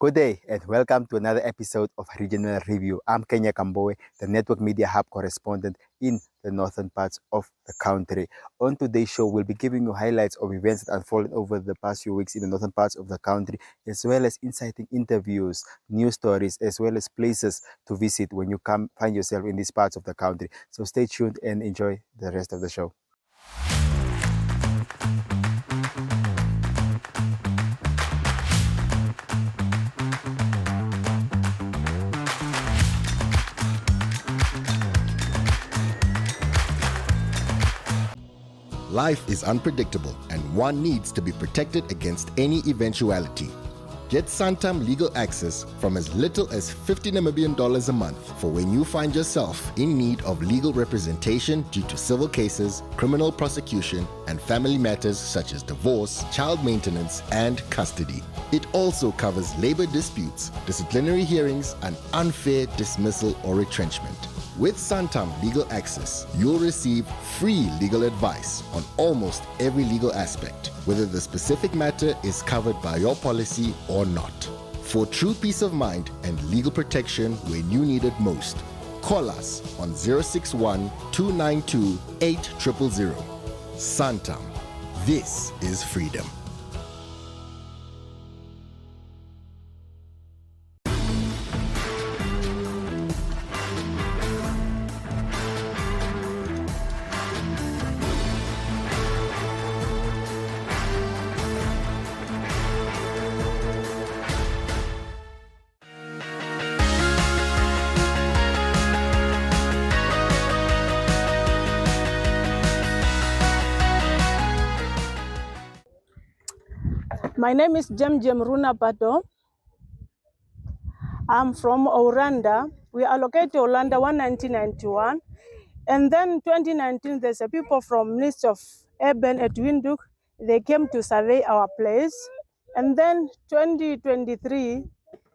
Good day and welcome to another episode of Regional Review. I'm Kambowe, the Network Media Hub correspondent in the northern parts of the country. On today's show, we'll be giving you highlights of events that unfolded over the past few weeks in the northern parts of the country, as well as inciting interviews, news stories, as well as places to visit when you come find yourself in these parts of the country. So stay tuned and enjoy the rest of the show. Life is unpredictable and one needs to be protected against any eventuality. Get Santam legal access from as little as 50 Namibian dollars a month for when you find yourself in need of legal representation due to civil cases, criminal prosecution, and family matters such as divorce, child maintenance, and custody. It also covers labor disputes, disciplinary hearings, and unfair dismissal or retrenchment. With Santam Legal Access, you'll receive free legal advice on almost every legal aspect, whether the specific matter is covered by your policy or not. For true peace of mind and legal protection when you need it most, call us on 061 292 8000. Santam. This is freedom. My name is Jem Runa Pato. I'm from Oranda. We are located in Orlando 1991. And then 2019, there's a people from Ministry of Urban at Windhoek. They came to survey our place. And then 2023,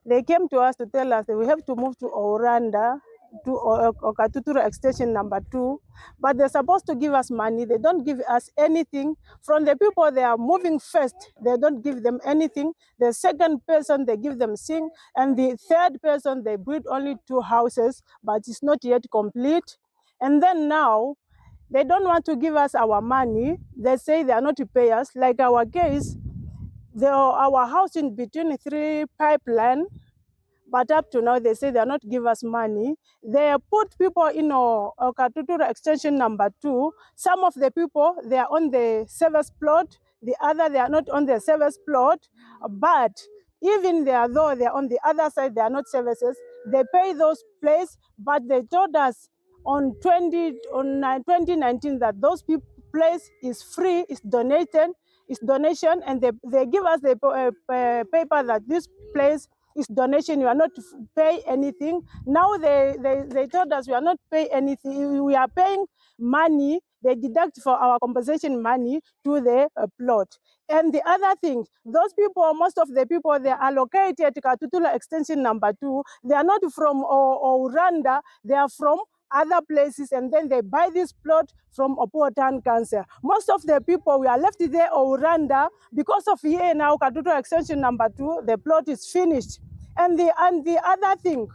they came to us to tell us that we have to move to Oranda, to Okatutura extension number 2, but they're supposed to give us money. They don't give us anything. From the people they are moving first, they don't give them anything. The second person, they give them sing, and the third person, they build only 2 houses, but it's not yet complete. And then now, they don't want to give us our money. They say they are not to pay us. Like our case, our house in between 3 pipeline, but up to now, they say they are not give us money. They put people in Okatutura extension number 2. Some of the people, they are on the service plot. The other, they are not on the service plot. But even though they are on the other side, they are not services. They pay those places, but they told us on 2019 that those place is free, is donated, is donation, and they give us the paper that this place is donation. You are not to pay anything. Now they told us we are not pay anything. We are paying money. They deduct for our compensation money to the plot. And the other thing, those people, most of the people, they are located at Katutula extension number 2. They are not from Oranda. They are from other places, and then they buy this plot from Opuwo Town Council. Most of the people, we are left there Oranda because of here now, Katutula extension number 2, the plot is finished. And the other thing,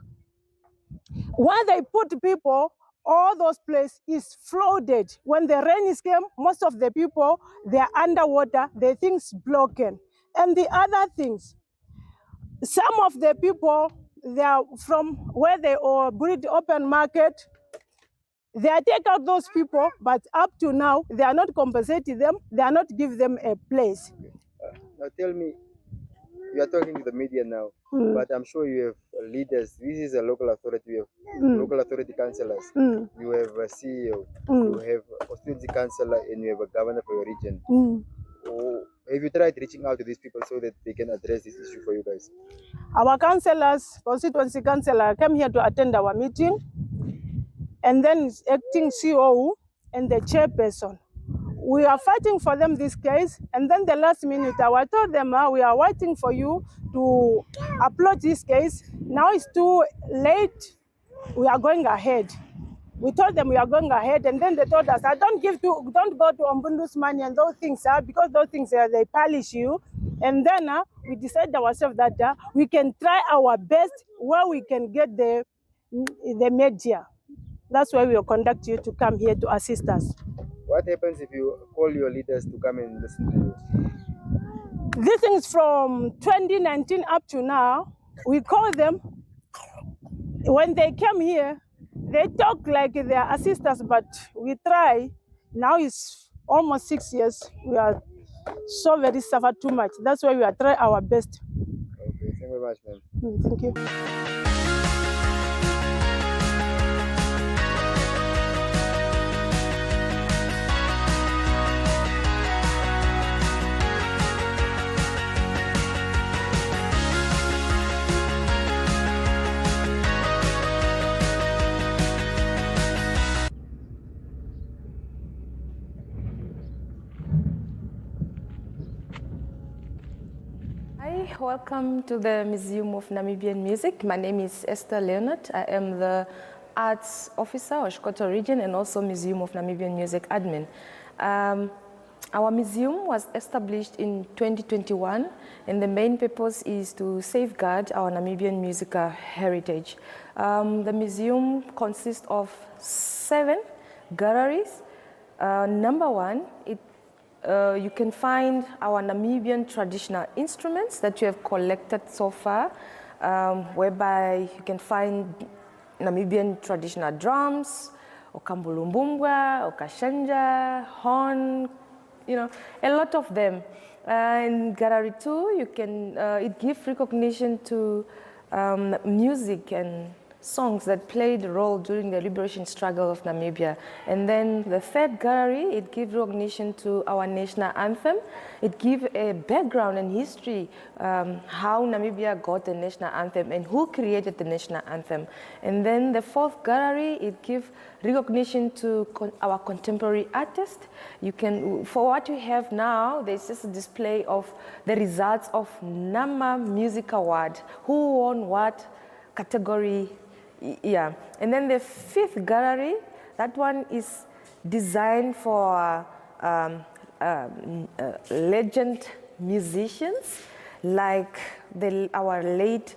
where they put people, all those places is flooded. When the rain is came, most of the people, they are underwater, the things broken. And the other things, some of the people, they are from where they breed open market, they are take out those people, but up to now, they are not compensating them, they are not give them a place. Now tell me, you are talking to the media now, but I'm sure you have leaders. This is a local authority. You have local authority councillors. You have a CEO. You have a constituency councillor, and you have a governor for your region. Have you tried reaching out to these people so that they can address this issue for you guys? Our councillors, constituency councillor, came here to attend our meeting, and then acting CEO and the chairperson. We are fighting for them this case, and then the last minute, I told them, we are waiting for you to upload this case. Now it's too late. We are going ahead. We told them we are going ahead, and then they told us, don't go to Ombundu's money and those things, because those things, they punish you. And then we decided ourselves that we can try our best where we can get the media. That's why we will conduct you to come here to assist us. What happens if you call your leaders to come and listen to you? This thing is from 2019 up to now. We call them. When they came here, they talk like they are assistants, but we try. Now it's almost 6 years. We are so very suffered too much. That's why we are trying our best. Okay, thank you very much, ma'am. Thank you. Hi, welcome to the Museum of Namibian Music. My name is Esther Leonard. I am the Arts Officer, Oshikoto Region, and also Museum of Namibian Music Admin. Our museum was established in 2021, and the main purpose is to safeguard our Namibian musical heritage. The museum consists of 7 galleries. Number 1, you can find our Namibian traditional instruments that you have collected so far, whereby you can find Namibian traditional drums, okambulumbungwa, okashanja, horn, a lot of them. In Gallery 2, you can, it gives recognition to music and songs that played a role during the liberation struggle of Namibia. And then the 3rd gallery, it gives recognition to our national anthem. It gives a background and history, how Namibia got the national anthem and who created the national anthem. And then the 4th gallery, it gives recognition to our contemporary artists. You can, for what we have now, there's just a display of the results of Nama Music Award, who won what category. Yeah, and then the 5th gallery, that one is designed for legend musicians like our late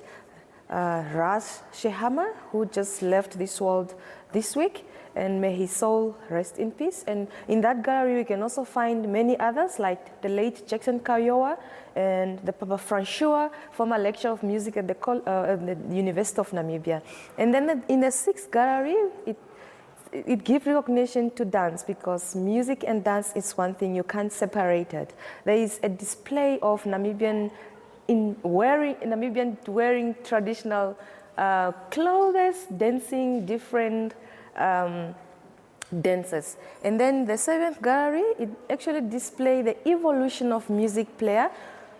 Ras Shehama, who just left this world this week, and may his soul rest in peace. And in that gallery, we can also find many others like the late Jackson Kayowa and the Papa Francois, former lecturer of music at the University of Namibia. And then in the 6th gallery, it gives recognition to dance, because music and dance is one thing, you can't separate it. There is a display of Namibian wearing traditional clothes, dancing different dances. And then the 7th gallery, it actually displays the evolution of music player,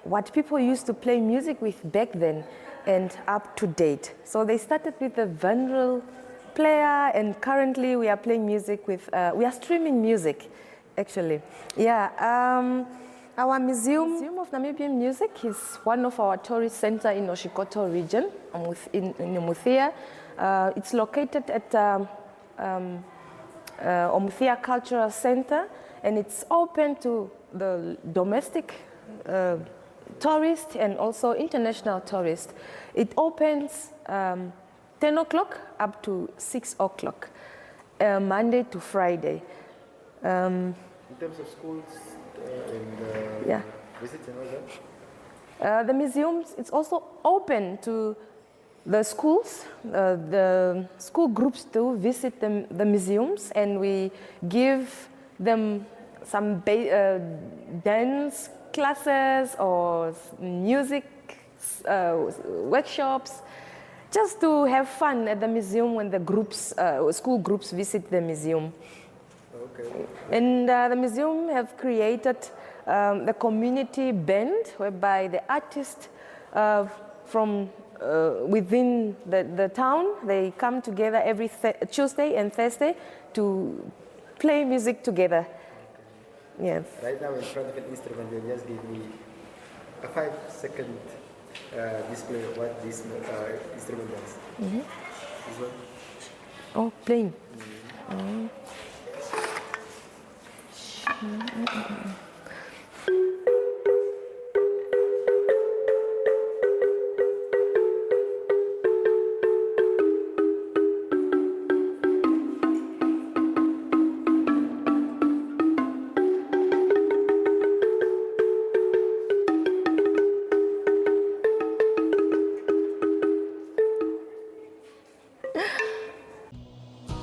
what people used to play music with back then and up to date. So they started with the vinyl player, and currently we are playing music with, we are streaming music actually. Yeah, our Museum of Namibian Music is one of our tourist centers in Oshikoto region, in Omuthiya. It's located at Omuthiya Cultural Center, and it's open to the domestic tourists and also international tourists. It opens 10 o'clock up to 6 o'clock, Monday to Friday. In terms of schools and visits and all that? The museums, it's also open to the schools. The school groups do visit the museums, and we give them some dance classes or music workshops, just to have fun at the museum when the groups, school groups visit the museum. Okay. And the museum have created the community band, whereby the artists from within the town, they come together every Tuesday and Thursday to play music together. Yes. Right now in front of an instrument, they just give me a 5-second display of what this instrument does. Mm-hmm. This one? Oh, playing. Mm-hmm.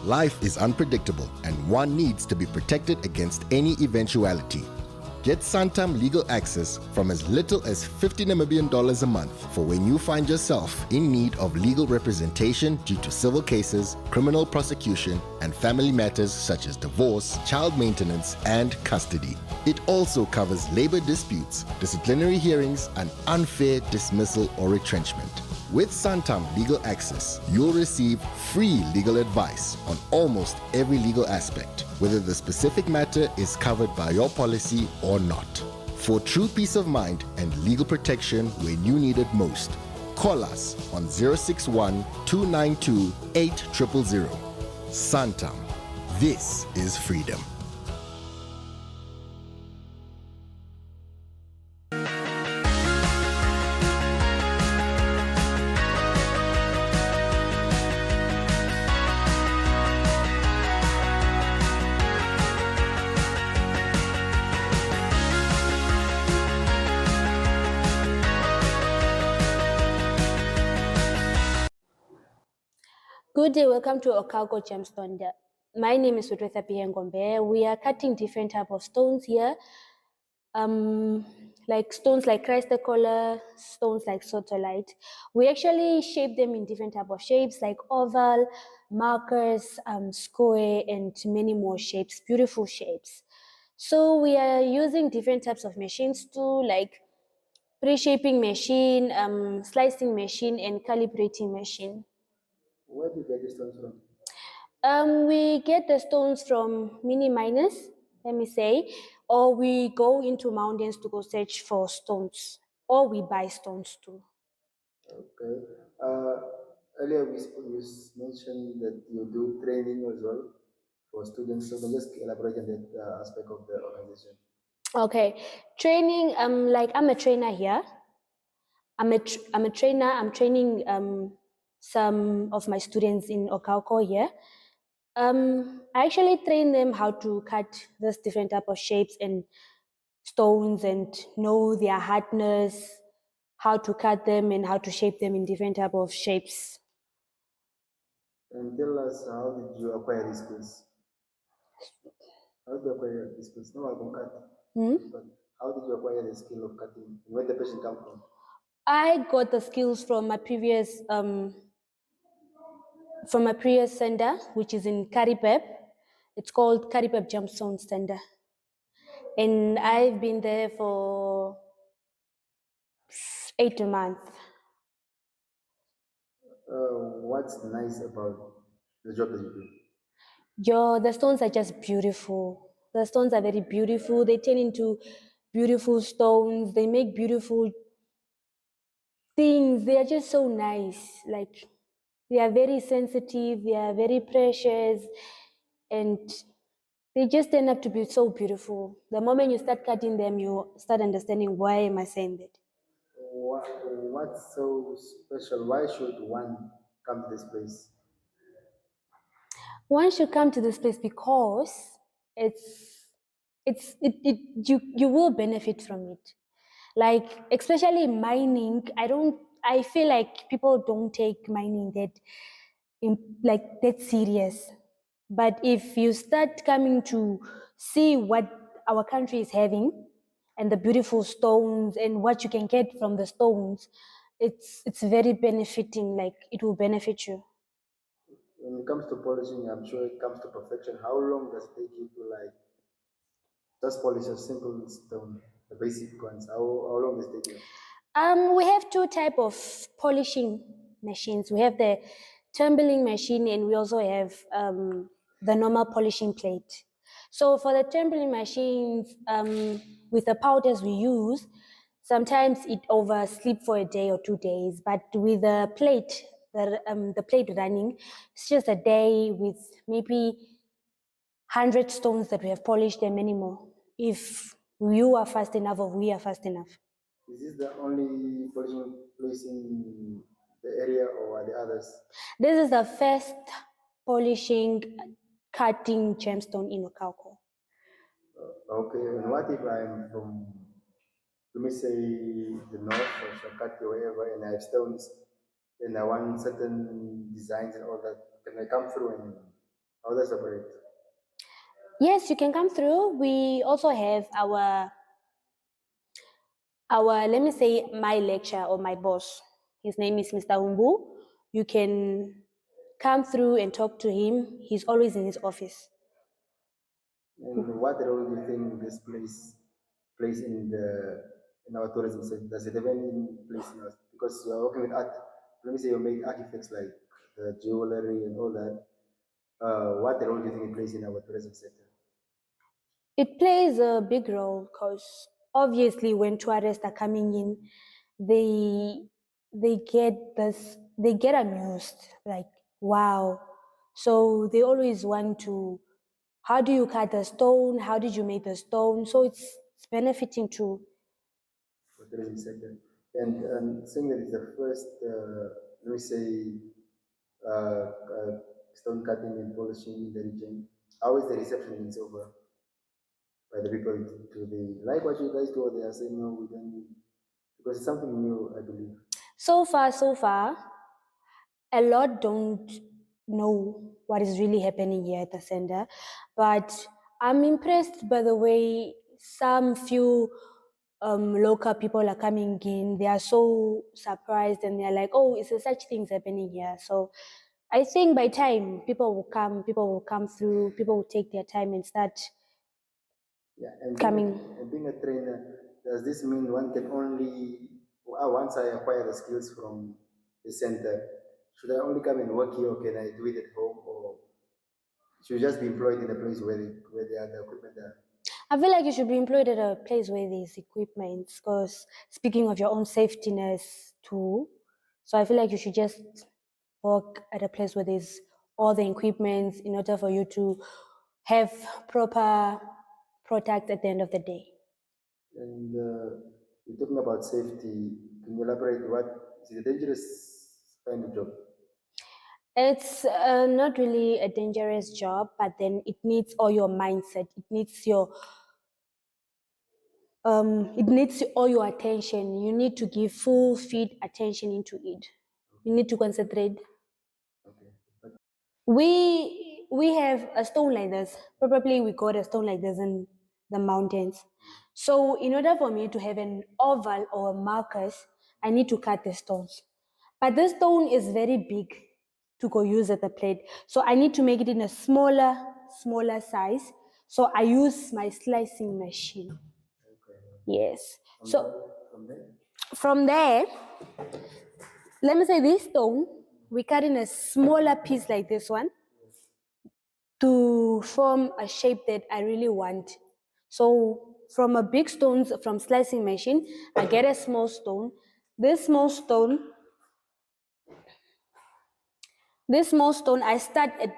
Life is unpredictable and one needs to be protected against any eventuality. Get Santam legal access from as little as 50 Namibian dollars a month for when you find yourself in need of legal representation due to civil cases, criminal prosecution, and family matters such as divorce, child maintenance, and custody. It also covers labor disputes, disciplinary hearings, and unfair dismissal or retrenchment. With Santam Legal Access, you'll receive free legal advice on almost every legal aspect, whether the specific matter is covered by your policy or not. For true peace of mind and legal protection when you need it most, call us on 061 292 8000. Santam. This is freedom. Good day, welcome to Okaoko Gem Stones. My name is Omuthiya Ngombe. We are cutting different type of stones here, like stones like Christ the Collar, stones like sotolite. We actually shape them in different type of shapes like oval, markers, square, and many more shapes, beautiful shapes. So we are using different types of machines too, like pre-shaping machine, slicing machine, and calibrating machine. Where do you get the stones from? We get the stones from mini miners, let me say, or we go into mountains to go search for stones, or we buy stones too. Okay. Uh, Earlier you mentioned that you do training as well for students. So can you just elaborate on that aspect of the organization? Okay, training. Like I'm a trainer here. I'm a trainer. I'm training some of my students in Okaoko here. I actually train them how to cut this different type of shapes and stones and know their hardness, how to cut them and how to shape them in different type of shapes. And tell us, how did you acquire these skills? How did you acquire these skills? No, I can cut. But how did you acquire the skill of cutting? Where did the passion come from? I got the skills from my previous center, which is in Karipep. It's called Karipep Gem Stones Center, and I've been there for 8 months. What's nice about the job that you do? The stones are just beautiful. The stones are very beautiful. They turn into beautiful stones. They make beautiful things. They are just so nice. Like they are very sensitive. They are very precious, and they just turn up to be so beautiful. The moment you start cutting them, you start understanding why am I saying that. What's so special? Why should one come to this place? One should come to this place because you will benefit from it. Like especially mining, I feel like people don't take mining like that serious. But if you start coming to see what our country is having and the beautiful stones and what you can get from the stones, it's very benefiting, like it will benefit you. When it comes to polishing, I'm sure it comes to perfection. How long does it take you to like just polish a simple stone, the basic ones? How long does it take you? We have two type of polishing machines. We have the tumbling machine, and we also have the normal polishing plate. So for the tumbling machines, with the powders we use, sometimes it oversleep for a day or 2 days. But with the plate running, it's just a day with maybe 100 stones that we have polished and many more. If you are fast enough or we are fast enough. Is this the only polishing place in the area, or are there others? This is the first polishing, cutting gemstone in Okaoko. Okay, and what if I'm from, let me say, the north or Shakati or wherever, and I have stones, and I want certain designs and all that? Can I come through and How does it operate? Yes, you can come through. We also have our let me say my lecturer or my boss. His name is Mr. Umbu. You can come through and talk to him. He's always in his office. And what role do you think this place plays in our tourism sector? Does it have any place in us? Because you are working with art. Let me say you make artifacts like the jewelry and all that. What role do you think it plays in our tourism sector? It plays a big role because obviously when tourists are coming in, they they get amused, like wow. So they always want to, how do you cut the stone? How did you make the stone? So it's benefiting too. For tourism sector. And saying that it's the first, let me say, stone cutting and polishing in the region. How is the reception been so far by the people? Do they like what you guys do, or they are saying no, we don't need, because it's something new, I believe. So far, a lot don't know what is really happening here at the center, but I'm impressed by the way some few local people are coming in. They are so surprised and they're like, "Oh, is there such things happening here?" So I think by time people will come through, people will take their time and start Yeah, coming. and being a trainer, does this mean one can only, once I acquire the skills from the center, should I only come and work here, or can I do it at home, or should just be employed in a place where they are the equipment are? I feel like you should be employed at a place where there's equipment, because speaking of your own safetyness too, so I feel like you should just work at a place where there's all the equipment in order for you to have proper products at the end of the day. And you're talking about safety. Can you elaborate? What is it, a dangerous kind of job? It's not really a dangerous job, but then it needs all your mindset. It needs all your attention. You need to give full feed attention into it. You need to concentrate. Okay. We have a stone like this. Probably we got a stone like this in the mountains. So in order for me to have an oval or a marcus, I need to cut the stones. But this stone is very big to go use at the plate. So I need to make it in a smaller size. So I use my slicing machine. Okay. Yes. From So from there? from there, let me say this stone, we cut in a smaller piece like this one to form a shape that I really want. So from a big stone, from slicing machine, I get a small stone. This small stone, I start at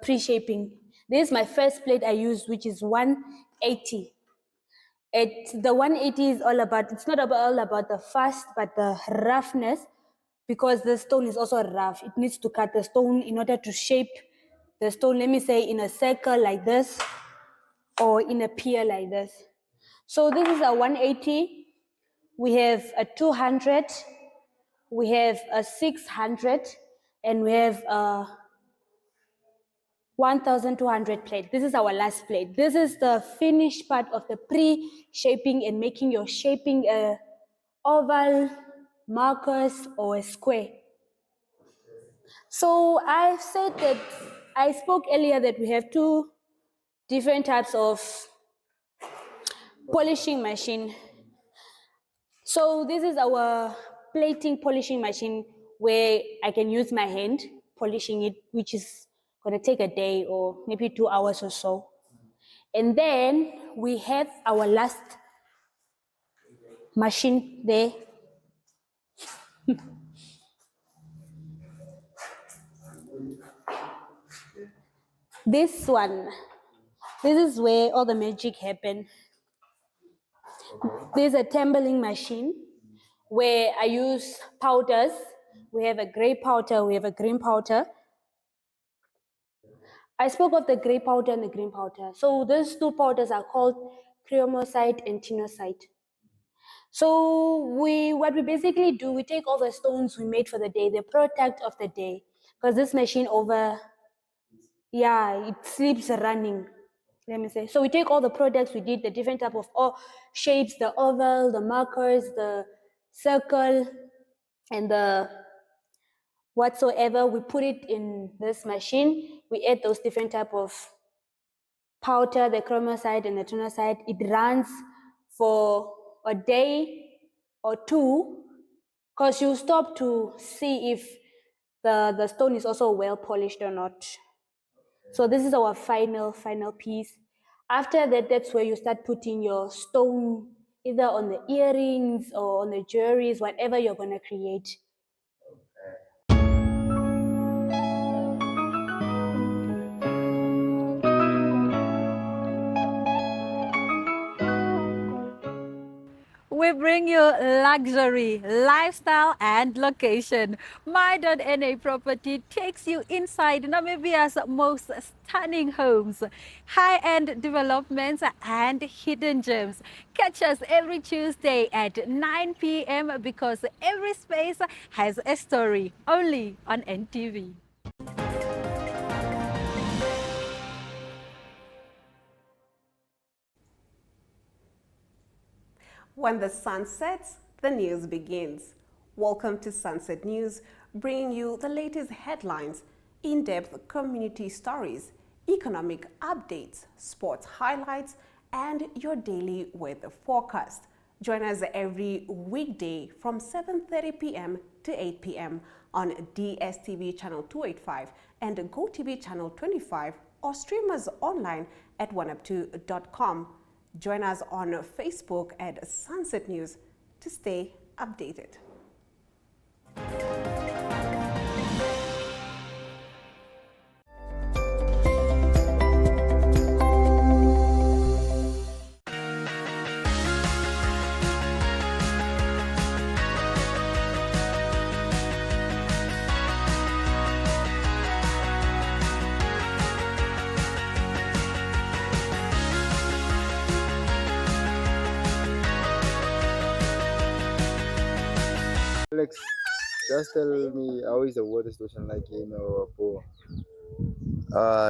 pre-shaping. This is my first plate I use, which is 180. The 180 is all about, it's not all about the fast, but the roughness, because the stone is also rough. It needs to cut the stone in order to shape the stone, let me say, in a circle like this or in a pier like this. So this is a 180. We have a 200. We have a 600. And we have a 1,200 plate. This is our last plate. This is the finished part of the pre-shaping and making your shaping a oval, marcus, or a square. So I spoke earlier that we have two different types of polishing machine. So this is our plating polishing machine where I can use my hand polishing it, which is going to take a day or maybe 2 hours or so. And then we have our last machine there. This one, this is where all the magic happen. There's a tumbling machine where I use powders. We have a gray powder, we have a green powder. I spoke of the gray powder and the green powder. So those two powders are called creomosite and tinosite. So what we basically do, we take all the stones we made for the day, the product of the day, because this machine yeah, it sleeps running, let me say. So we take all the products, we did the different type of shapes, the oval, the markers, the circle, and the whatsoever. We put it in this machine. We add those different type of powder, the chromoside and the tonoside. It runs for a day or two, because you stop to see if the stone is also well polished or not. So this is our final piece. After that, that's where you start putting your stone either on the earrings or on the jewelries, whatever you're going to create. We bring you luxury, lifestyle, and location. My.NA Property takes you inside Namibia's most stunning homes, high-end developments, and hidden gems. Catch us every Tuesday at 9 p.m. because every space has a story, only on NTV. When the sun sets, the news begins. Welcome to Sunset News, bringing you the latest headlines, in-depth community stories, economic updates, sports highlights, and your daily weather forecast. Join us every weekday from 7:30 p.m. to 8 p.m. on DSTV channel 285 and GoTV channel 25, or stream us online at oneup2.com. Join us on Facebook at Sunset News to stay updated. Alex, just tell me, how is the water situation like in Opuwo?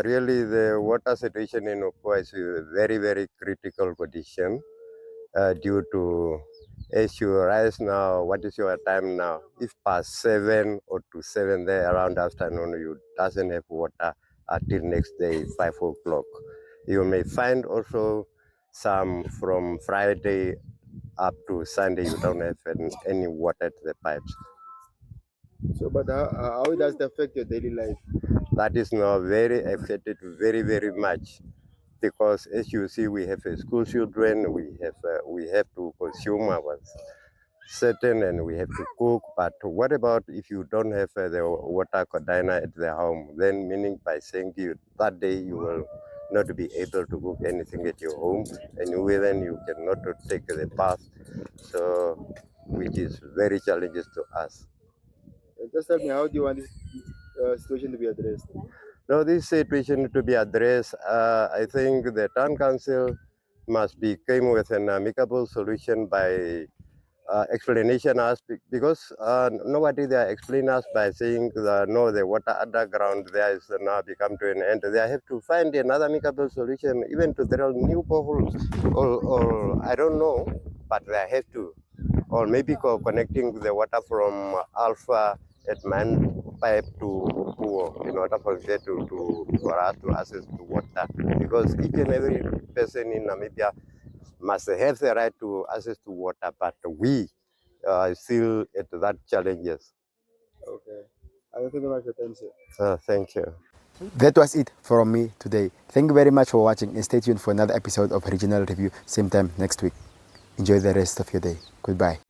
Really, the water situation in Opuwo is a very, very critical condition due to, as you rise now, what is your time now? If past 7 or to 7 there around afternoon, you doesn't have water until next day, 5 o'clock. You may find also some from Friday up to Sunday, you don't have any water at the pipes. So, but how does it affect your daily life? That is now very affected very, very much, because as you see, we have school children, we have to consume our certain, and we have to cook. But what about if you don't have the water container at the home? Then meaning by saying you that day you will not be able to cook anything at your home, and then you cannot take the bath. So, which is very challenging to us. Just tell me, how do you want this situation to be addressed? Now, this situation to be addressed, I think the town council must be came with an amicable solution by explanation us, because nobody there explain us by saying no, the water underground there is now become to an end. They have to find another amicable solution, even to drill new boreholes, or I don't know, but they have to, or maybe connecting the water from Alpha at Man pipe to Opuwo in order for us to access to water, because each and every person in Namibia must have the right to access to water, but we still at that challenges. Okay. Thank you very much for your time, sir. Thank you. That was it from me today. Thank you very much for watching, and stay tuned for another episode of Regional Review, same time next week. Enjoy the rest of your day. Goodbye.